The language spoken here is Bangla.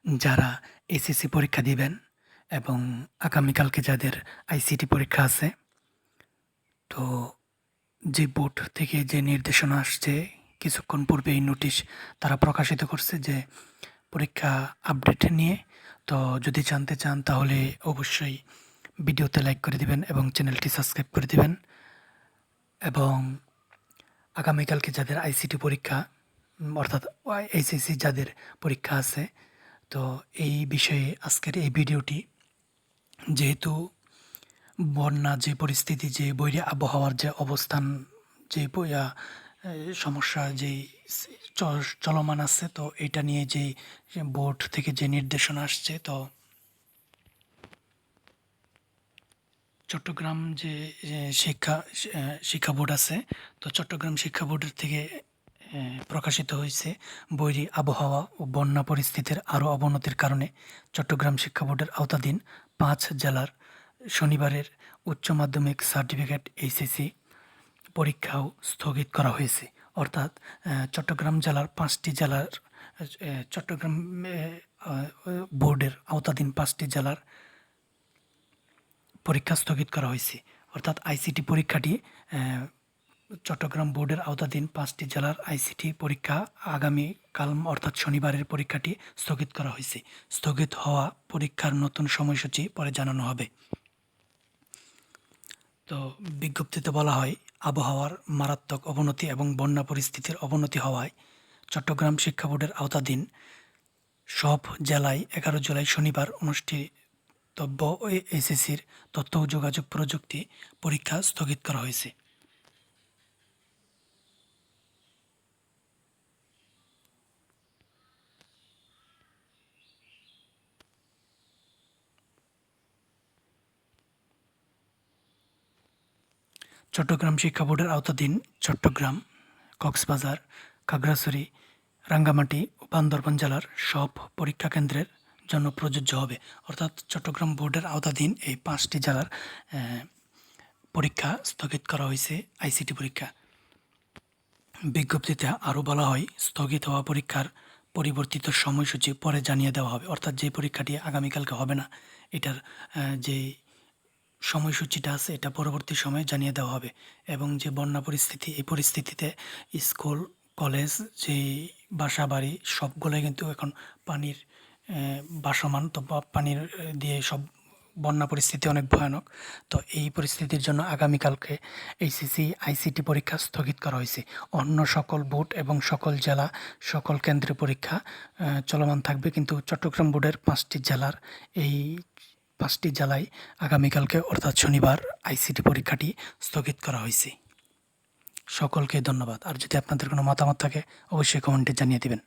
যারা এসএসসি পরীক্ষা দিবেন এবং আগামীকালকে যাদের আইসিটি পরীক্ষা আছে, তো যে বোর্ড থেকে যে নির্দেশনা আসছে কিছুক্ষণ পূর্বে এই নোটিশ তারা প্রকাশিত করছে যে পরীক্ষা আপডেট নিয়ে। তো যদি জানতে চান তাহলে অবশ্যই ভিডিওতে লাইক করে দিবেন এবং চ্যানেলটি সাবস্ক্রাইব করে দিবেন। এবং আগামীকালকে যাদের আইসিটি পরীক্ষা অর্থাৎ এইচএসসি যাদের পরীক্ষা আছে, তো এই বিষয়ে আজকের এই ভিডিওটি। যেহেতু বন্যা যে পরিস্থিতি, যে বৈরী আবহাওয়ার যে অবস্থান, যে সমস্যা যেই চলমান আছে, তো এটা নিয়ে যেই বোর্ড থেকে যে নির্দেশনা আসছে, তো চট্টগ্রাম যে শিক্ষা বোর্ড আছে, তো চট্টগ্রাম শিক্ষা বোর্ডের থেকে প্রকাশিত হয়েছে বৈরী আবহাওয়া ও বন্যা পরিস্থিতির আরও অবনতির কারণে চট্টগ্রাম শিক্ষা বোর্ডের আওতাধীন 5 জেলার শনিবারের উচ্চ মাধ্যমিক সার্টিফিকেট এইচএসসি পরীক্ষাও স্থগিত করা হয়েছে। অর্থাৎ চট্টগ্রাম জেলার 5টি জেলার চট্টগ্রাম বোর্ডের আওতাধীন 5টি জেলার পরীক্ষা স্থগিত করা হয়েছে। অর্থাৎ আইসিটি পরীক্ষাটি চট্টগ্রাম বোর্ডের আওতাধীন 5টি জেলার আইসিটি পরীক্ষা আগামীকাল অর্থাৎ শনিবারের পরীক্ষাটি স্থগিত করা হয়েছে। স্থগিত হওয়া পরীক্ষার নতুন সময়সূচি পরে জানানো হবে। তো বিজ্ঞপ্তিতে বলা হয়, আবহাওয়ার মারাত্মক অবনতি এবং বন্যা পরিস্থিতির অবনতি হওয়ায় চট্টগ্রাম শিক্ষা বোর্ডের আওতাধীন সব জেলায় 11 জুলাই শনিবার অনুষ্ঠিতব্য এসএসসির তথ্য ও যোগাযোগ প্রযুক্তি পরীক্ষা স্থগিত করা হয়েছে। চট্টগ্রাম শিক্ষা বোর্ডের আওতাধীন চট্টগ্রাম, কক্সবাজার, খাগড়াছড়ি, রাঙ্গামাটি ও বান্দরবান জেলার সব পরীক্ষা কেন্দ্রের জন্য প্রযোজ্য হবে। অর্থাৎ চট্টগ্রাম বোর্ডের আওতাধীন এই 5টি জেলার পরীক্ষা স্থগিত করা হয়েছে, আইসিটি পরীক্ষা। বিজ্ঞপ্তিতে আরও বলা হয়, স্থগিত হওয়া পরীক্ষার পরিবর্তিত সময়সূচি পরে জানিয়ে দেওয়া হবে। অর্থাৎ যে পরীক্ষাটি আগামীকালকে হবে না, এটার যে সময়সূচিটা আছে এটা পরবর্তী সময়ে জানিয়ে দেওয়া হবে। এবং যে বন্যা পরিস্থিতি, এই পরিস্থিতিতে স্কুল, কলেজ, যে বাসা বাড়ি সবগুলোই কিন্তু এখন পানির ভাসমান। তো পানির দিয়ে সব বন্যা পরিস্থিতি অনেক ভয়ানক। তো এই পরিস্থিতির জন্য আগামীকালকে এইচএসসি আইসিটি পরীক্ষা স্থগিত করা হয়েছে। অন্য সকল বোর্ড এবং সকল জেলা, সকল কেন্দ্রে পরীক্ষা চলমান থাকবে, কিন্তু চট্টগ্রাম বোর্ডের 5টি জেলার এই 5টি জেলায় আগামীকালকে অর্থাৎ শনিবার আইসিটি পরীক্ষাটি স্থগিত করা হয়েছে। সকলকে ধন্যবাদ। আর যদি আপনাদের কোনো মতামত থাকে অবশ্যই কমেন্টে জানিয়ে দেবেন।